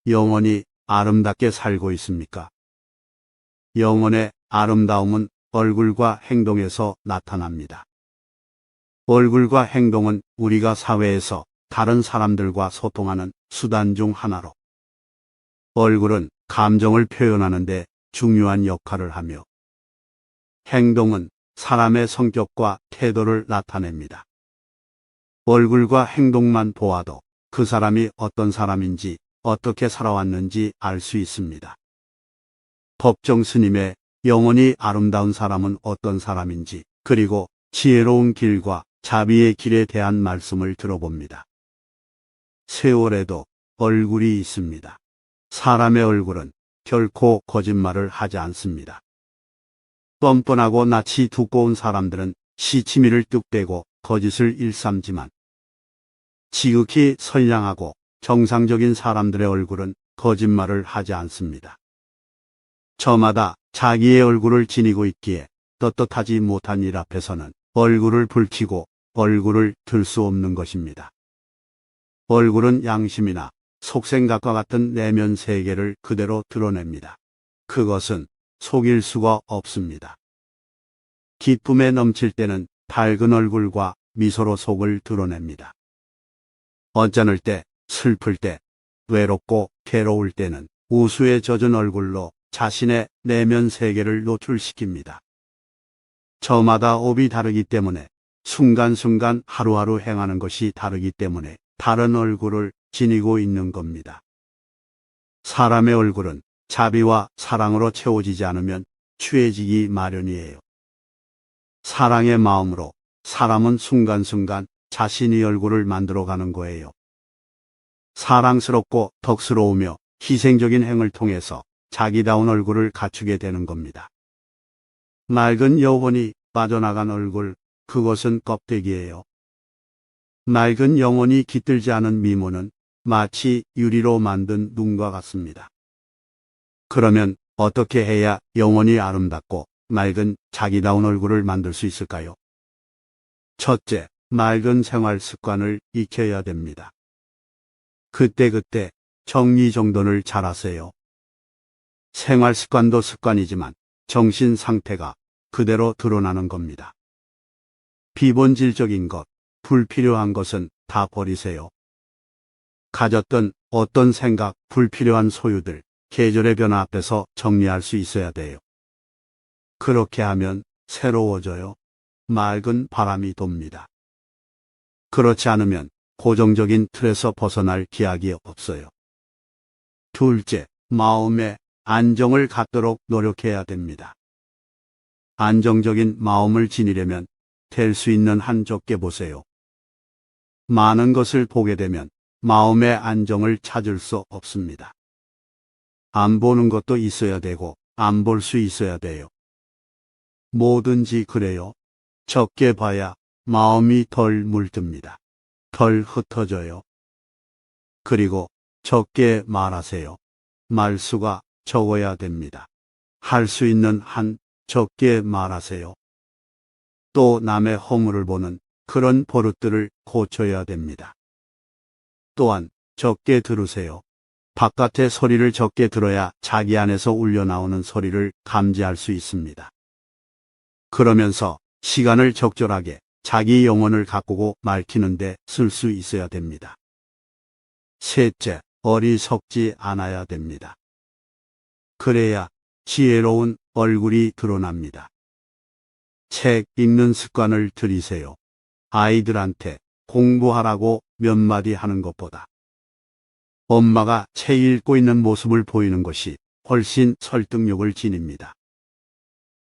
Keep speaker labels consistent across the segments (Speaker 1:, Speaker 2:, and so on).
Speaker 1: 영원히 아름답게 살고 있습니까? 영혼의 아름다움은 얼굴과 행동에서 나타납니다. 얼굴과 행동은 우리가 사회에서 다른 사람들과 소통하는 수단 중 하나로, 얼굴은 감정을 표현하는데 중요한 역할을 하며, 행동은 사람의 성격과 태도를 나타냅니다. 얼굴과 행동만 보아도 그 사람이 어떤 사람인지, 어떻게 살아왔는지 알 수 있습니다. 법정 스님의 영혼이 아름다운 사람은 어떤 사람인지, 그리고 지혜로운 길과 자비의 길에 대한 말씀을 들어봅니다. 세월에도 얼굴이 있습니다. 사람의 얼굴은 결코 거짓말을 하지 않습니다. 뻔뻔하고 낯이 두꺼운 사람들은 시치미를 뚝대고 거짓을 일삼지만, 지극히 선량하고 정상적인 사람들의 얼굴은 거짓말을 하지 않습니다. 저마다 자기의 얼굴을 지니고 있기에 떳떳하지 못한 일 앞에서는 얼굴을 붉히고 얼굴을 들 수 없는 것입니다. 얼굴은 양심이나 속생각과 같은 내면 세계를 그대로 드러냅니다. 그것은 속일 수가 없습니다. 기쁨에 넘칠 때는 밝은 얼굴과 미소로 속을 드러냅니다. 언짢을 때, 슬플 때, 외롭고 괴로울 때는 우수에 젖은 얼굴로 자신의 내면 세계를 노출시킵니다. 저마다 업이 다르기 때문에, 순간순간 하루하루 행하는 것이 다르기 때문에 다른 얼굴을 지니고 있는 겁니다. 사람의 얼굴은 자비와 사랑으로 채워지지 않으면 추해지기 마련이에요. 사랑의 마음으로 사람은 순간순간 자신의 얼굴을 만들어가는 거예요. 사랑스럽고 덕스러우며 희생적인 행을 통해서 자기다운 얼굴을 갖추게 되는 겁니다. 맑은 여운이 빠져나간 얼굴, 그것은 껍데기예요. 맑은 영혼이 깃들지 않은 미모는 마치 유리로 만든 눈과 같습니다. 그러면 어떻게 해야 영혼이 아름답고 맑은 자기다운 얼굴을 만들 수 있을까요? 첫째, 맑은 생활 습관을 익혀야 됩니다. 그때그때 정리정돈을 잘하세요. 생활 습관도 습관이지만 정신 상태가 그대로 드러나는 겁니다. 비본질적인 것, 불필요한 것은 다 버리세요. 가졌던 어떤 생각, 불필요한 소유들, 계절의 변화 앞에서 정리할 수 있어야 돼요. 그렇게 하면 새로워져요. 맑은 바람이 돕니다. 그렇지 않으면 고정적인 틀에서 벗어날 기약이 없어요. 둘째, 마음에 안정을 갖도록 노력해야 됩니다. 안정적인 마음을 지니려면 될 수 있는 한 좁게 보세요. 많은 것을 보게 되면 마음의 안정을 찾을 수 없습니다. 안 보는 것도 있어야 되고 안 볼 수 있어야 돼요. 뭐든지 그래요. 적게 봐야 마음이 덜 물듭니다. 덜 흩어져요. 그리고 적게 말하세요. 말수가 적어야 됩니다. 할 수 있는 한 적게 말하세요. 또 남의 허물을 보는 그런 버릇들을 고쳐야 됩니다. 또한 적게 들으세요. 바깥의 소리를 적게 들어야 자기 안에서 울려나오는 소리를 감지할 수 있습니다. 그러면서 시간을 적절하게 자기 영혼을 가꾸고 맑히는데 쓸 수 있어야 됩니다. 셋째, 어리석지 않아야 됩니다. 그래야 지혜로운 얼굴이 드러납니다. 책 읽는 습관을 들이세요. 아이들한테 공부하라고 몇 마디 하는 것보다 엄마가 책 읽고 있는 모습을 보이는 것이 훨씬 설득력을 지닙니다.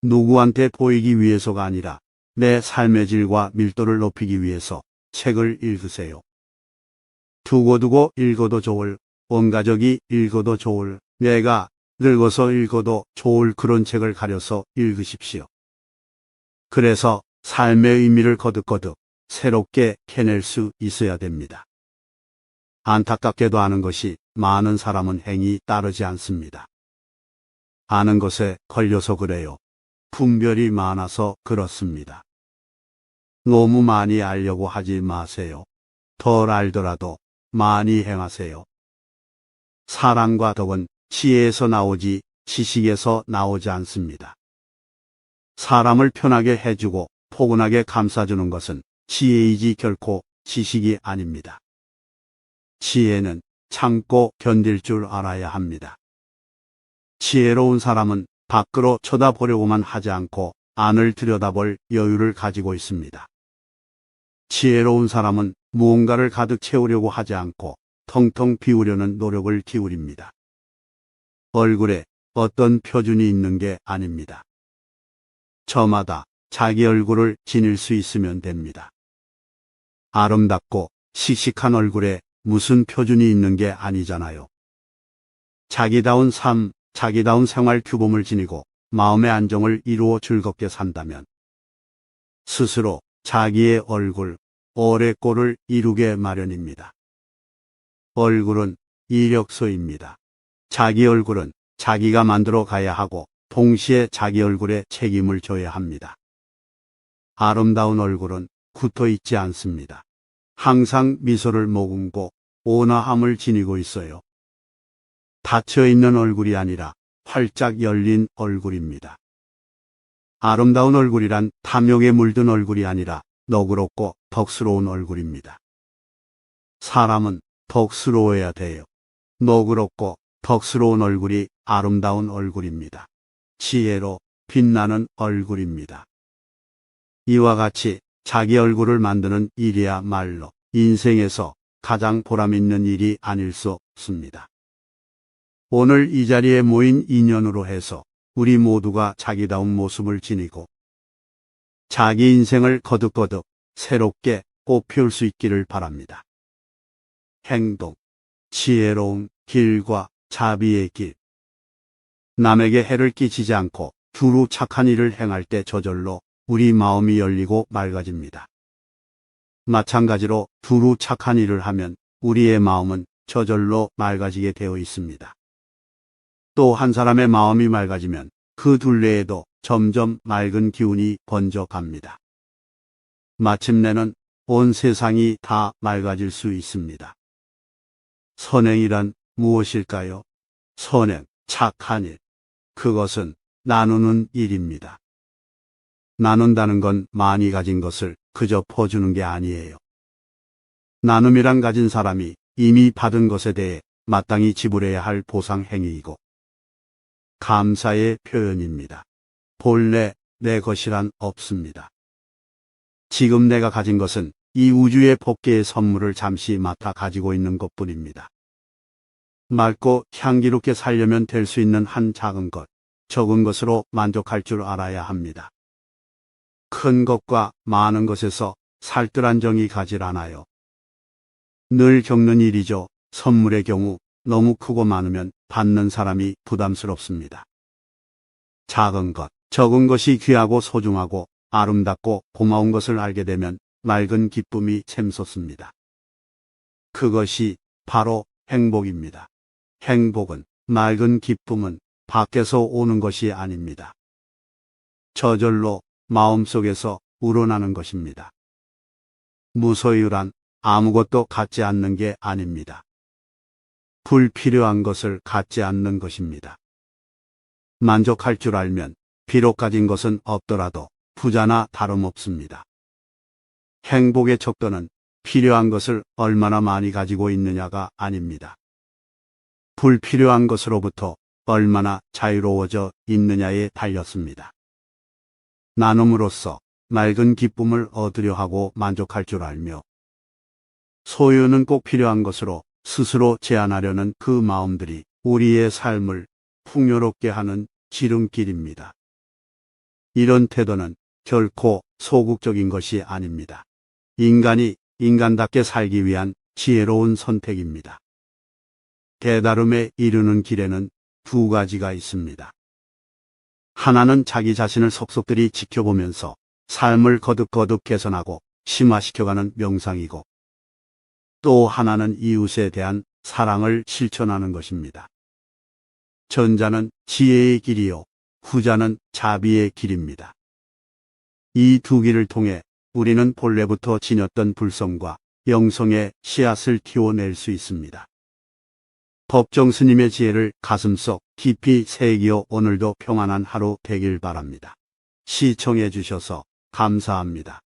Speaker 1: 누구한테 보이기 위해서가 아니라 내 삶의 질과 밀도를 높이기 위해서 책을 읽으세요. 두고두고 읽어도 좋을, 온 가족이 읽어도 좋을, 내가 늙어서 읽어도 좋을 그런 책을 가려서 읽으십시오. 그래서 삶의 의미를 거듭거듭 새롭게 캐낼 수 있어야 됩니다. 안타깝게도 아는 것이 많은 사람은 행이 따르지 않습니다. 아는 것에 걸려서 그래요. 분별이 많아서 그렇습니다. 너무 많이 알려고 하지 마세요. 덜 알더라도 많이 행하세요. 사랑과 덕은 지혜에서 나오지 지식에서 나오지 않습니다. 사람을 편하게 해주고 포근하게 감싸주는 것은 지혜이지 결코 지식이 아닙니다. 지혜는 참고 견딜 줄 알아야 합니다. 지혜로운 사람은 밖으로 쳐다보려고만 하지 않고 안을 들여다볼 여유를 가지고 있습니다. 지혜로운 사람은 무언가를 가득 채우려고 하지 않고 텅텅 비우려는 노력을 기울입니다. 얼굴에 어떤 표준이 있는 게 아닙니다. 저마다 자기 얼굴을 지닐 수 있으면 됩니다. 아름답고 씩씩한 얼굴에 무슨 표준이 있는 게 아니잖아요. 자기다운 삶, 자기다운 생활 규범을 지니고 마음의 안정을 이루어 즐겁게 산다면 스스로 자기의 얼굴, 오래 꼴을 이루게 마련입니다. 얼굴은 이력서입니다. 자기 얼굴은 자기가 만들어 가야 하고 동시에 자기 얼굴에 책임을 져야 합니다. 아름다운 얼굴은 굳어 있지 않습니다. 항상 미소를 머금고 온화함을 지니고 있어요. 닫혀있는 얼굴이 아니라 활짝 열린 얼굴입니다. 아름다운 얼굴이란 탐욕에 물든 얼굴이 아니라 너그럽고 덕스러운 얼굴입니다. 사람은 덕스러워야 돼요. 너그럽고 덕스러운 얼굴이 아름다운 얼굴입니다. 지혜로 빛나는 얼굴입니다. 이와 같이 자기 얼굴을 만드는 일이야말로 인생에서 가장 보람있는 일이 아닐 수 없습니다. 오늘 이 자리에 모인 인연으로 해서 우리 모두가 자기다운 모습을 지니고 자기 인생을 거듭거듭 새롭게 꽃피울 수 있기를 바랍니다. 행동, 지혜로운 길과 자비의 길. 남에게 해를 끼치지 않고 두루 착한 일을 행할 때 저절로 우리 마음이 열리고 맑아집니다. 마찬가지로 두루 착한 일을 하면 우리의 마음은 저절로 맑아지게 되어 있습니다. 또 한 사람의 마음이 맑아지면 그 둘레에도 점점 맑은 기운이 번져갑니다. 마침내는 온 세상이 다 맑아질 수 있습니다. 선행이란 무엇일까요? 선행, 착한 일. 그것은 나누는 일입니다. 나눈다는 건 많이 가진 것을 그저 퍼주는 게 아니에요. 나눔이란 가진 사람이 이미 받은 것에 대해 마땅히 지불해야 할 보상 행위이고 감사의 표현입니다. 본래 내 것이란 없습니다. 지금 내가 가진 것은 이 우주의 법계의 선물을 잠시 맡아 가지고 있는 것뿐입니다. 맑고 향기롭게 살려면 될 수 있는 한 작은 것, 적은 것으로 만족할 줄 알아야 합니다. 큰 것과 많은 것에서 살뜰한 정이 가질 않아요. 늘 겪는 일이죠. 선물의 경우 너무 크고 많으면 받는 사람이 부담스럽습니다. 작은 것, 적은 것이 귀하고 소중하고 아름답고 고마운 것을 알게 되면 맑은 기쁨이 샘솟습니다. 그것이 바로 행복입니다. 행복은, 맑은 기쁨은 밖에서 오는 것이 아닙니다. 저절로 마음속에서 우러나는 것입니다. 무소유란 아무것도 갖지 않는 게 아닙니다. 불필요한 것을 갖지 않는 것입니다. 만족할 줄 알면 비록 가진 것은 없더라도 부자나 다름없습니다. 행복의 척도는 필요한 것을 얼마나 많이 가지고 있느냐가 아닙니다. 불필요한 것으로부터 얼마나 자유로워져 있느냐에 달렸습니다. 나눔으로써 맑은 기쁨을 얻으려 하고 만족할 줄 알며 소유는 꼭 필요한 것으로 스스로 제한하려는 그 마음들이 우리의 삶을 풍요롭게 하는 지름길입니다. 이런 태도는 결코 소극적인 것이 아닙니다. 인간이 인간답게 살기 위한 지혜로운 선택입니다. 깨달음에 이르는 길에는 두 가지가 있습니다. 하나는 자기 자신을 속속들이 지켜보면서 삶을 거듭거듭 개선하고 심화시켜가는 명상이고 또 하나는 이웃에 대한 사랑을 실천하는 것입니다. 전자는 지혜의 길이요, 후자는 자비의 길입니다. 이 두 길을 통해 우리는 본래부터 지녔던 불성과 영성의 씨앗을 키워낼 수 있습니다. 법정 스님의 지혜를 가슴속 깊이 새기어 오늘도 평안한 하루 되길 바랍니다. 시청해 주셔서 감사합니다.